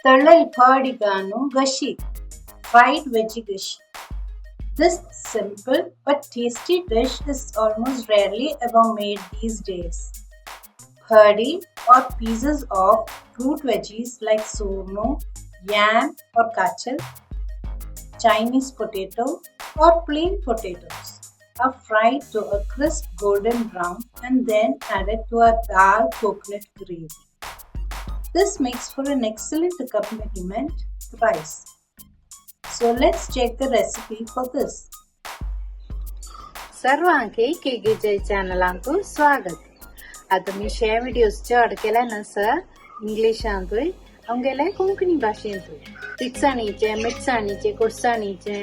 Tallele Phedi Galnu Ghassi, fried veggie Ghassi. This simple but tasty dish is almost rarely ever made these days. Phedi or pieces of fruit veggies like surno, yam or kachal, Chinese potato or plain potatoes are fried to a crisp golden brown and then added to a dal coconut gravy. This makes for an excellent accompaniment to rice. So let's check the recipe for this. सर्वांके केकेचे चॅनलांतून स्वागत. आता मी शे videos चड केल्यानंतर इंग्लिशांतूय आमगेले कोंकणी भाशेंतूय तिखसाणीचे, मिठसाणीचे, कोडसाणीचे,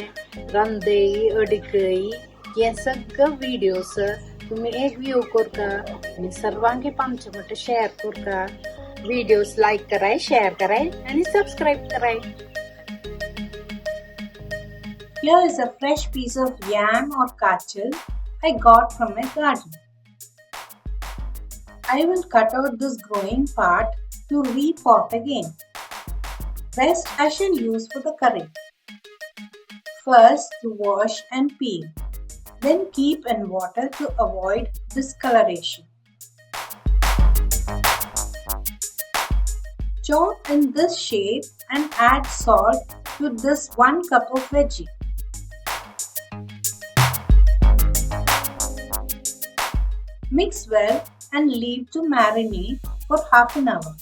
रंदेई, अडकई हे सगळं videos तुम्ही एक view करता आणि सर्वांके पामचे मोठे शेअर करता. व्हिडिओज लाईक कराय, शेअर कराय आणि सबस्क्राईब कराय. Here is a fresh piece of yam or kachal I got from my garden. I will cut out this growing part to repot again. Rest I shall use for the curry. First wash and peel. Then keep in water to avoid discoloration. Chop in this shape and add salt to this 1 cup of veggie. Mix well and leave to marinate for half an hour.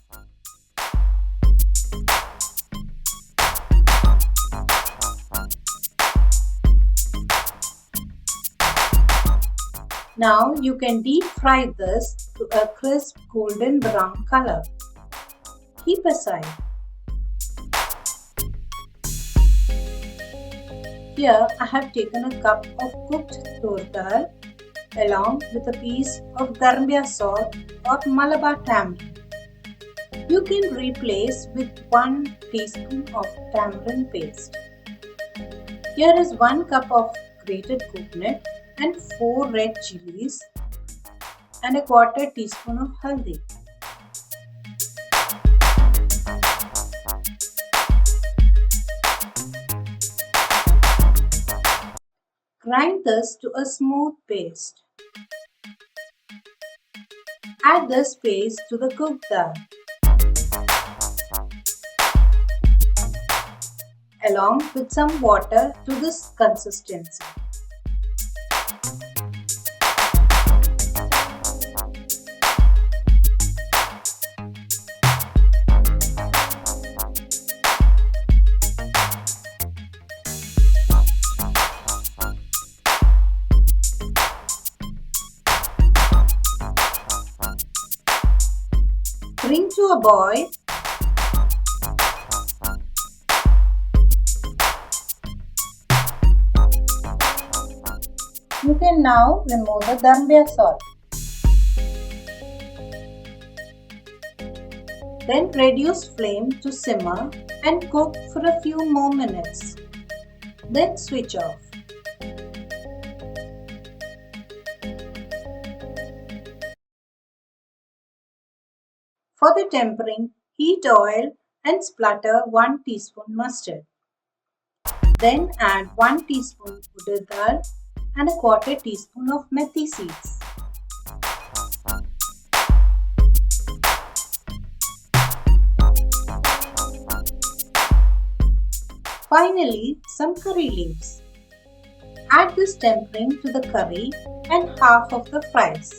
Now you can deep fry this to a crisp golden brown color. Keep aside. Here I have taken a cup of cooked tur dal along with a piece of Gambia salt or Malabar tamarind. You can replace with 1 teaspoon of tamarind paste. Here is 1 cup of grated coconut and 4 red chilies and a 1/4 teaspoon of haldi. Grind this to a smooth paste. Add this paste to the cooked dal, along with some water to this consistency. Bring to a boil. You can now remove the Gambia salt. Then reduce flame to simmer and cook for a few more minutes. Then switch off. For the tempering, heat oil and splatter 1 teaspoon mustard. Then add 1 teaspoon urad dal and a 1/4 teaspoon of methi seeds. Finally, some curry leaves. Add this tempering to the curry and half of the fries.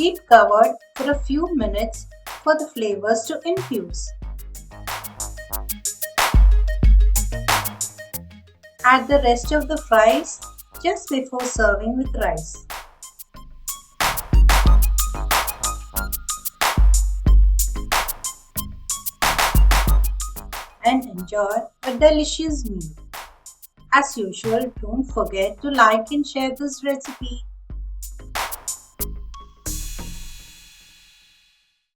Keep covered for a few minutes for the flavors to infuse. Add the rest of the fries just before serving with rice. And enjoy a delicious meal. As usual, don't forget to like and share this recipe.